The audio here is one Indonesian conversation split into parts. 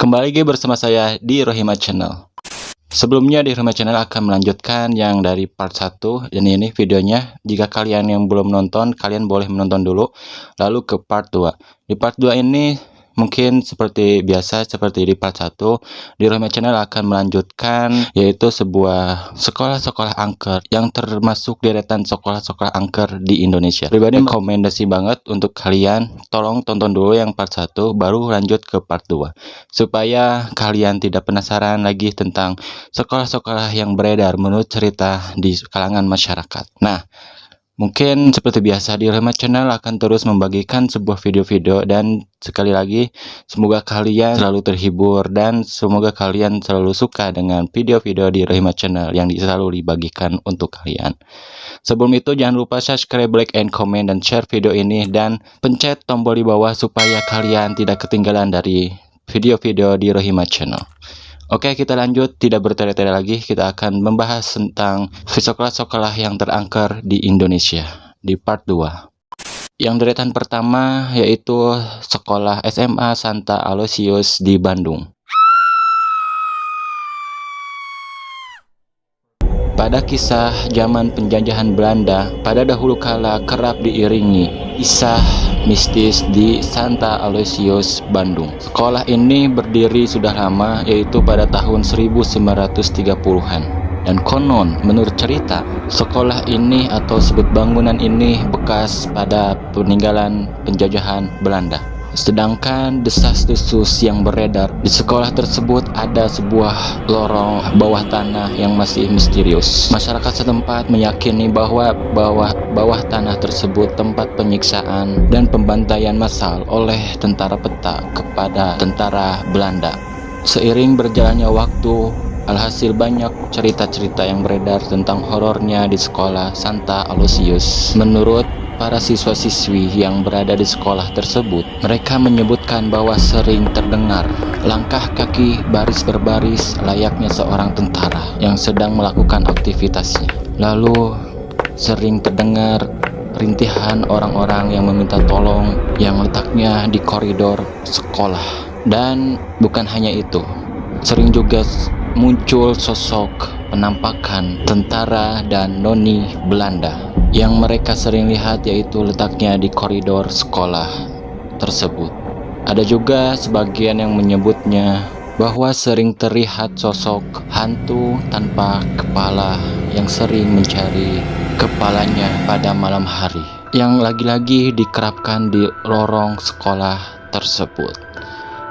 Kembali lagi bersama saya di Rohima Channel. Sebelumnya di Rohima Channel akan melanjutkan yang dari part 1. Dan ini videonya, jika kalian yang belum nonton, kalian boleh menonton dulu, lalu ke part 2. Di part 2 ini mungkin seperti biasa, seperti di part 1, di Rohima Channel akan melanjutkan, yaitu sebuah sekolah-sekolah angker yang termasuk deretan sekolah-sekolah angker di Indonesia. Pribadi rekomendasi banget untuk kalian, tolong tonton dulu yang part 1, baru lanjut ke part 2, supaya kalian tidak penasaran lagi tentang sekolah-sekolah yang beredar menurut cerita di kalangan masyarakat. Nah, mungkin seperti biasa di Rohima Channel akan terus membagikan sebuah video-video, dan sekali lagi semoga kalian selalu terhibur dan semoga kalian selalu suka dengan video-video di Rohima Channel yang selalu dibagikan untuk kalian. Sebelum itu jangan lupa subscribe, like, and comment, dan share video ini, dan pencet tombol di bawah supaya kalian tidak ketinggalan dari video-video di Rohima Channel. Oke, kita lanjut, tidak bertele-tele lagi, kita akan membahas tentang sekolah-sekolah yang terangker di Indonesia di part 2. Yang deretan pertama yaitu sekolah SMA Santa Aloysius di Bandung. Pada kisah zaman penjajahan Belanda, pada dahulu kala kerap diiringi kisah mistis di Santa Aloysius, Bandung. Sekolah ini berdiri sudah lama, yaitu pada tahun 1930-an. Dan konon, menurut cerita, sekolah ini atau sebut bangunan ini bekas pada peninggalan penjajahan Belanda. Sedangkan desas-desus yang beredar di sekolah tersebut ada sebuah lorong bawah tanah yang masih misterius. Masyarakat setempat meyakini bahwa bawah tanah tersebut tempat penyiksaan dan pembantaian massal oleh tentara peta kepada tentara Belanda. Seiring berjalannya waktu, alhasil banyak cerita-cerita yang beredar tentang horornya di sekolah Santa Aloysius. Menurut para siswa-siswi yang berada di sekolah tersebut, mereka menyebutkan bahwa sering terdengar langkah kaki baris berbaris layaknya seorang tentara yang sedang melakukan aktivitasnya. Lalu sering terdengar rintihan orang-orang yang meminta tolong yang letaknya di koridor sekolah. Dan bukan hanya itu, sering juga muncul sosok penampakan tentara dan noni Belanda yang mereka sering lihat, yaitu letaknya di koridor sekolah tersebut. Ada juga sebagian yang menyebutnya bahwa sering terlihat sosok hantu tanpa kepala yang sering mencari kepalanya pada malam hari, yang lagi-lagi dikerapkan di lorong sekolah tersebut.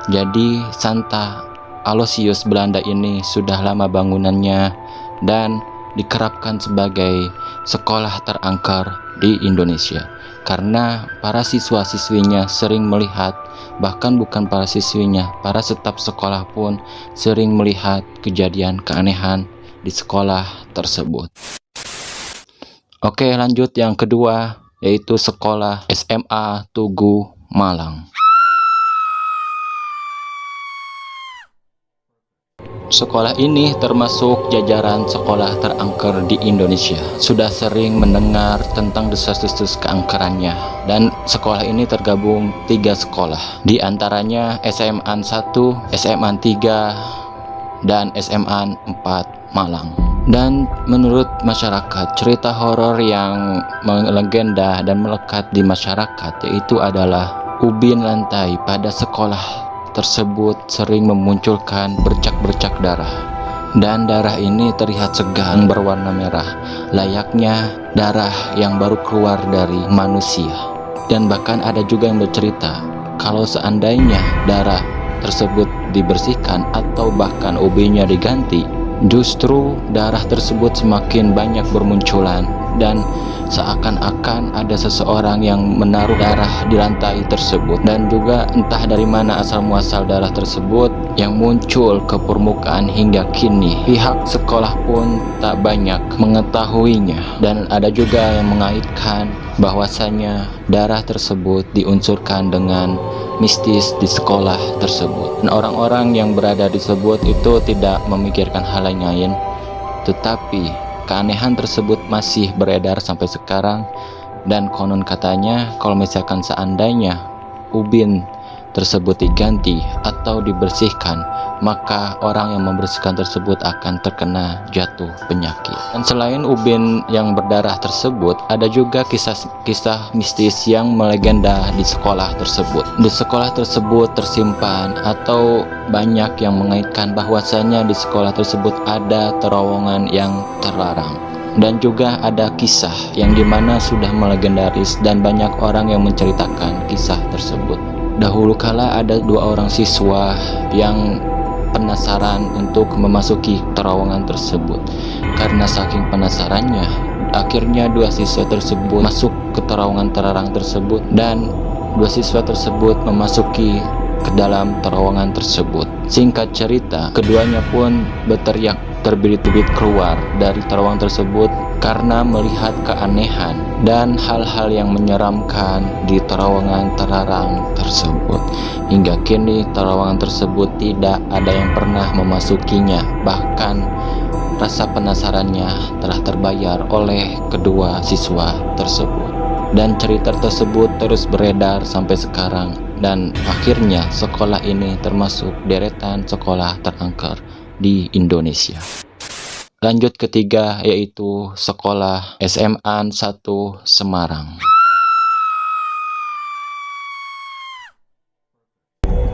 Jadi Santa Aloysius Belanda ini sudah lama bangunannya dan dikerapkan sebagai sekolah terangker di Indonesia, karena para siswa-siswinya sering melihat, bahkan bukan para siswinya, para staf sekolah pun sering melihat kejadian keanehan di sekolah tersebut. Oke, lanjut yang kedua, yaitu sekolah SMA Tugu Malang. Sekolah ini termasuk jajaran sekolah terangker di Indonesia. Sudah sering mendengar tentang desas-desus keangkerannya, dan sekolah ini tergabung 3 sekolah, di antaranya SMA 1, SMA 3, dan SMA 4 Malang. Dan menurut masyarakat, cerita horor yang melegenda dan melekat di masyarakat yaitu adalah ubin lantai pada sekolah tersebut sering memunculkan bercak-bercak darah, dan darah ini terlihat segar berwarna merah, layaknya darah yang baru keluar dari manusia. Dan bahkan ada juga yang bercerita kalau seandainya darah tersebut dibersihkan atau bahkan UB-nya diganti, justru darah tersebut semakin banyak bermunculan, dan seakan-akan ada seseorang yang menaruh darah di lantai tersebut. Dan juga entah dari mana asal muasal darah tersebut yang muncul ke permukaan hingga kini pihak sekolah pun tak banyak mengetahuinya. Dan ada juga yang mengaitkan bahwasanya darah tersebut diunsurkan dengan mistis di sekolah tersebut. Dan orang-orang yang berada disebut itu tidak memikirkan hal lain, tetapi keanehan tersebut masih beredar sampai sekarang. Dan konon katanya kalau misalkan seandainya ubin tersebut diganti atau dibersihkan, maka orang yang membersihkan tersebut akan terkena jatuh penyakit. Dan selain ubin yang berdarah tersebut, ada juga kisah mistis yang melegenda di sekolah tersebut. Di sekolah tersebut tersimpan atau banyak yang mengaitkan bahwasanya di sekolah tersebut ada terowongan yang terlarang. Dan juga ada kisah yang dimana sudah melegendaris dan banyak orang yang menceritakan kisah tersebut. Dahulu kala ada 2 orang siswa yang penasaran untuk memasuki terowongan tersebut. Karena saking penasarannya, akhirnya 2 siswa tersebut masuk ke terowongan terlarang tersebut, dan 2 siswa tersebut memasuki ke dalam terowongan tersebut. Singkat cerita, keduanya pun berteriak terbirit-birit keluar dari terowongan tersebut karena melihat keanehan dan hal-hal yang menyeramkan di terowongan terlarang tersebut. Hingga kini terowongan tersebut tidak ada yang pernah memasukinya. Bahkan rasa penasarannya telah terbayar oleh kedua siswa tersebut. Dan cerita tersebut terus beredar sampai sekarang, dan akhirnya sekolah ini termasuk deretan sekolah terangker di Indonesia. Lanjut ketiga, yaitu sekolah SMA 1 Semarang.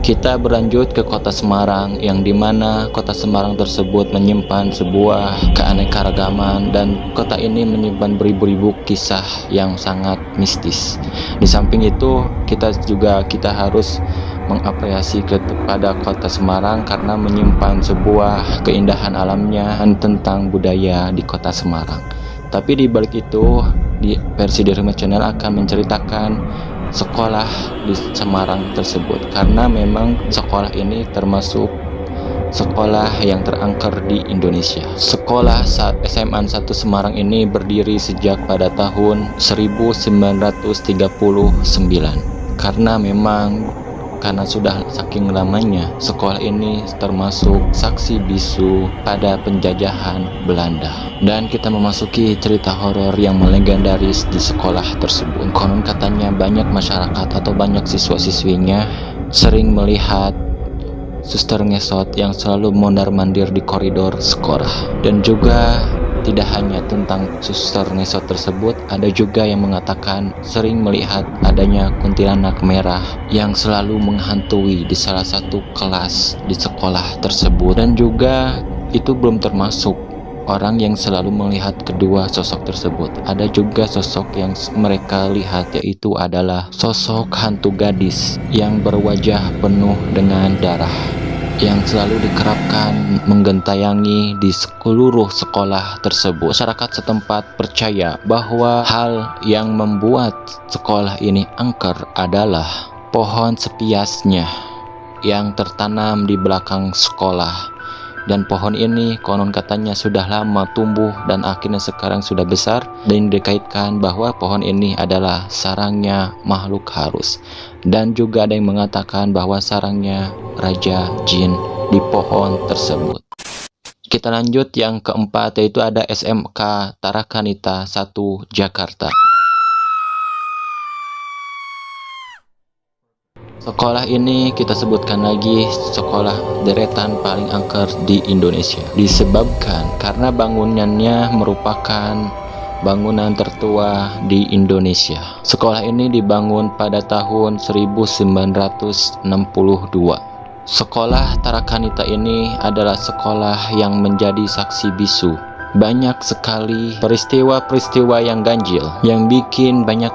Kita berlanjut ke kota Semarang, yang dimana kota Semarang tersebut menyimpan sebuah keanekaragaman, dan kota ini menyimpan beribu-ribu kisah yang sangat mistis. Di samping itu, kita harus mengapresiasi kepada kota Semarang karena menyimpan sebuah keindahan alamnya tentang budaya di kota Semarang. Tapi di balik itu, di versi Dirima Channel akan menceritakan sekolah di Semarang tersebut, karena memang sekolah ini termasuk sekolah yang terangker di Indonesia. Sekolah SMA 1 Semarang ini berdiri sejak pada tahun 1939, karena sudah saking lamanya sekolah ini termasuk saksi bisu pada penjajahan Belanda. Dan kita memasuki cerita horor yang melegendaris di sekolah tersebut. Konon katanya banyak masyarakat atau banyak siswa-siswinya sering melihat suster ngesot yang selalu mondar-mandir di koridor sekolah. Dan juga tidak hanya tentang suster ngesot tersebut, ada juga yang mengatakan sering melihat adanya kuntilanak merah yang selalu menghantui di salah satu kelas di sekolah tersebut. Dan juga itu belum termasuk orang yang selalu melihat kedua sosok tersebut. Ada juga sosok yang mereka lihat, yaitu adalah sosok hantu gadis yang berwajah penuh dengan darah, yang selalu dikerapkan menggentayangi di seluruh sekolah tersebut. Masyarakat setempat percaya bahwa hal yang membuat sekolah ini angker adalah pohon sepiasnya yang tertanam di belakang sekolah. Dan pohon ini konon katanya sudah lama tumbuh dan akhirnya sekarang sudah besar, dan dikaitkan bahwa pohon ini adalah sarangnya makhluk halus. Dan juga ada yang mengatakan bahwa sarangnya raja jin di pohon tersebut. Kita lanjut yang keempat, yaitu ada SMK Tarakanita 1 Jakarta. Sekolah ini kita sebutkan lagi sekolah deretan paling angker di Indonesia, disebabkan karena bangunannya merupakan bangunan tertua di Indonesia. Sekolah ini dibangun pada tahun 1962. Sekolah Tarakanita ini adalah sekolah yang menjadi saksi bisu. Banyak sekali peristiwa-peristiwa yang ganjil yang bikin banyak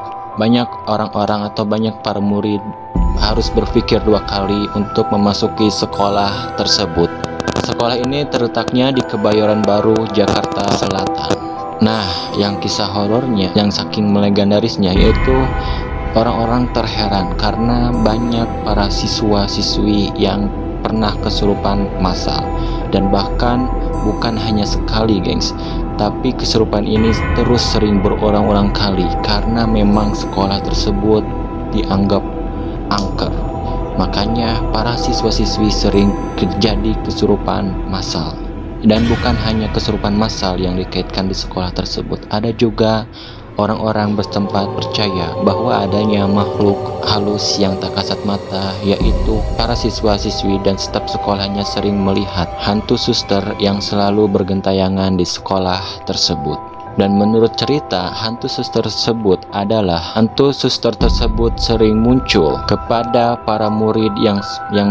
orang-orang atau banyak para murid harus berpikir 2 kali untuk memasuki sekolah tersebut. Sekolah ini terletaknya di Kebayoran Baru, Jakarta Selatan. Nah, yang kisah horornya yang saking melegendarisnya, yaitu orang-orang terheran karena banyak para siswa-siswi yang pernah kesurupan massal. Dan bahkan bukan hanya sekali, gengs, tapi kesurupan ini terus sering berulang-ulang kali karena memang sekolah tersebut dianggap angker. Makanya para siswa-siswi sering terjadi kesurupan massal. Dan bukan hanya kesurupan massal yang dikaitkan di sekolah tersebut, ada juga orang-orang bertempat percaya bahwa adanya makhluk halus yang tak kasat mata, yaitu para siswa-siswi dan staf sekolahnya sering melihat hantu suster yang selalu bergentayangan di sekolah tersebut. Dan menurut cerita, hantu suster tersebut sering muncul kepada para murid yang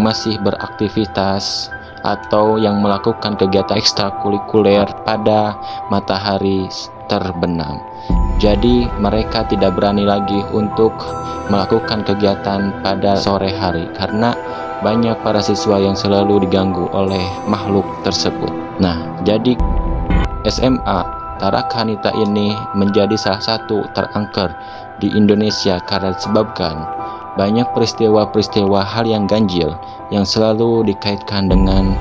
masih beraktivitas atau yang melakukan kegiatan ekstrakurikuler pada matahari terbenam. Jadi mereka tidak berani lagi untuk melakukan kegiatan pada sore hari karena banyak para siswa yang selalu diganggu oleh makhluk tersebut. Nah, jadi SMA Tarakanita ini menjadi salah satu terangker di Indonesia karena disebabkan banyak peristiwa-peristiwa hal yang ganjil yang selalu dikaitkan dengan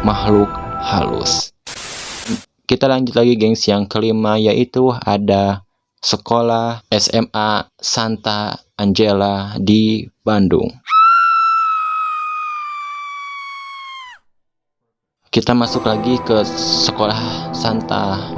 makhluk halus. Kita lanjut lagi gengs, yang kelima yaitu ada sekolah SMA Santa Angela di Bandung. Kita masuk lagi ke sekolah Santa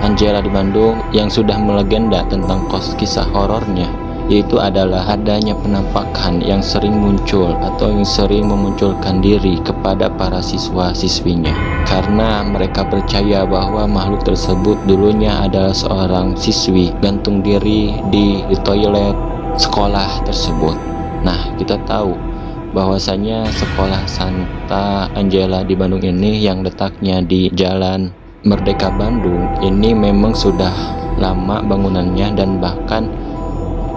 Angela di Bandung yang sudah melegenda tentang kisah horornya, yaitu adalah adanya penampakan yang sering muncul atau yang sering memunculkan diri kepada para siswa-siswinya, karena mereka percaya bahwa makhluk tersebut dulunya adalah seorang siswi gantung diri di toilet sekolah tersebut. Nah, kita tahu bahwasanya sekolah Santa Angela di Bandung ini yang letaknya di Jalan Merdeka Bandung ini memang sudah lama bangunannya, dan bahkan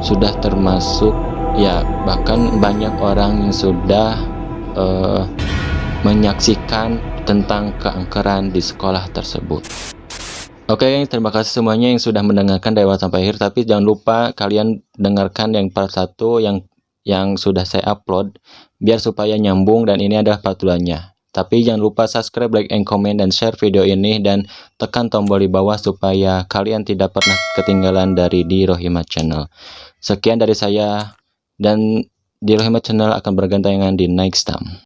sudah termasuk bahkan banyak orang yang sudah menyaksikan tentang keangkeran di sekolah tersebut. Oke, terima kasih semuanya yang sudah mendengarkan dari awal sampai akhir, tapi jangan lupa kalian dengarkan yang part 1 yang sudah saya upload biar supaya nyambung, dan ini adalah part 2-nya. Tapi jangan lupa subscribe, like, and comment, dan share video ini, dan tekan tombol di bawah supaya kalian tidak pernah ketinggalan dari Di Rohimat Channel. Sekian dari saya, dan Di Rohimat Channel akan bergandengan di next time.